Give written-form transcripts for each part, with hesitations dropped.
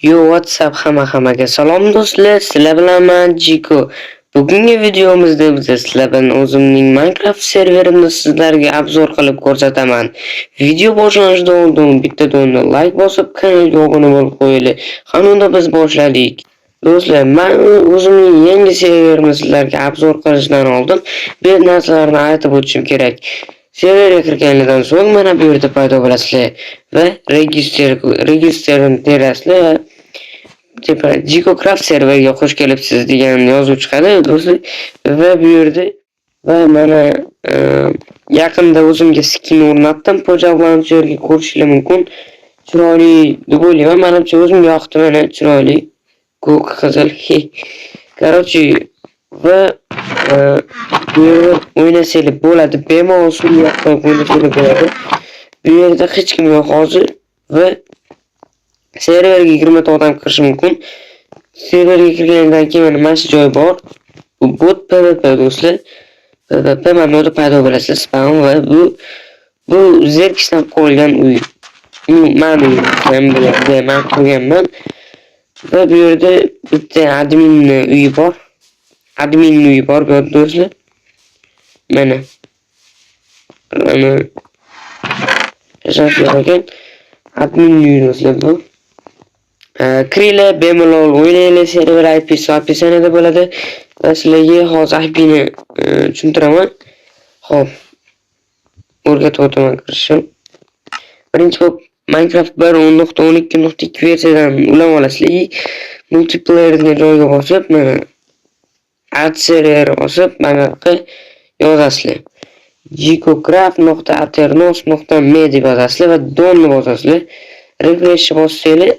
Yo, WhatsApp hammaga salom do'stlar, sizlar bilan men Jiko. Bugungi videomizda biz sizlar bilan o'zimning Minecraft serverimni sizlarga obzor qilib ko'rsataman. Video boshlanishidan oldin bitta dona like bosib, kanalga obuna bo'lib qo'yinglar. Qanunda biz boshladik. Do'stlar, men o'zimning yangi serverimni sizlarga obzor qilishdan oldin bir narsalarni aytib o'tishim kerak. Serverga kirganingizdan so'ng mana bu yerda paydo bo'lasizlar va registrni terasizlar va JikoCraft serveriga xush kelibsiz degan yozuv chiqadi do'stlar va bu yerda va mana yaqinda o'zimga skin o'rnatdim. Po'jablanchi yerga ko'rishingiz mumkin. Chiroyli deb o'ylayman. Menimcha o'zimga yoqdi, mana chiroyli. Ko'k, qizil. Короче, va bu yerda o'ynasanglar bo'ladi. Bemalol suv yoqib o'ynasanglar bo'ladi. Bu yerda hech kim yo'q hozir va serverga 20 ta odam kirishi mumkin. Serverga kirgandan keyin mana shu joy bor. Bu bot PvP do'stlar. PvP modda paydo bo'lasiz spam va bu zerkishdan qo'yilgan uy. Men qurganman. Va bu yerda bitta admin uyi bor. Admin uyi bor bu do'stlar. Mana ekan admin uyi do'stlar bu. Kiringlar, bemalol o'ynanglar, server IP'si opsiyanada bo'ladi. Va sizlarga hozir IP'ni tushuntiraman. Xo'p. O'rgatib o'taman kirishim. Birinchi bo'lib Minecraft 1.10.12.2 versiyadan ulab olasizlar. Multiplayer degan joyga bosib, mana add server bosib, mana bu yozasizlar. jikocraft.aternos.me deb yozasizlar va donni bosasizlar. Refresh bossanglar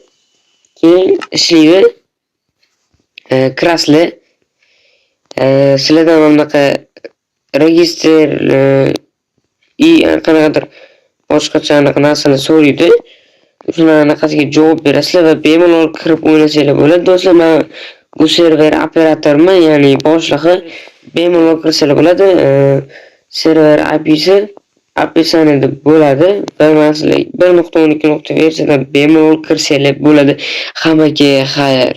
keyin ishlaydi. Kirasizlar. Sizlardan bunaqa registr qanaqadir boshqacha narsani so'raydi. Shunaqasiga javob berasizlar va bemalol kirib o'ynasanglar bo'ladi. Do'stlar, men bu server operatorman, ya'ni boshlig'i. Bemalol kirsanglar bo'ladi. Server IP'si opsiyanada bo'ladi. Va masalan 1.12 versiyadan bemalol kirsanglar bo'ladi. Hammaga xayr.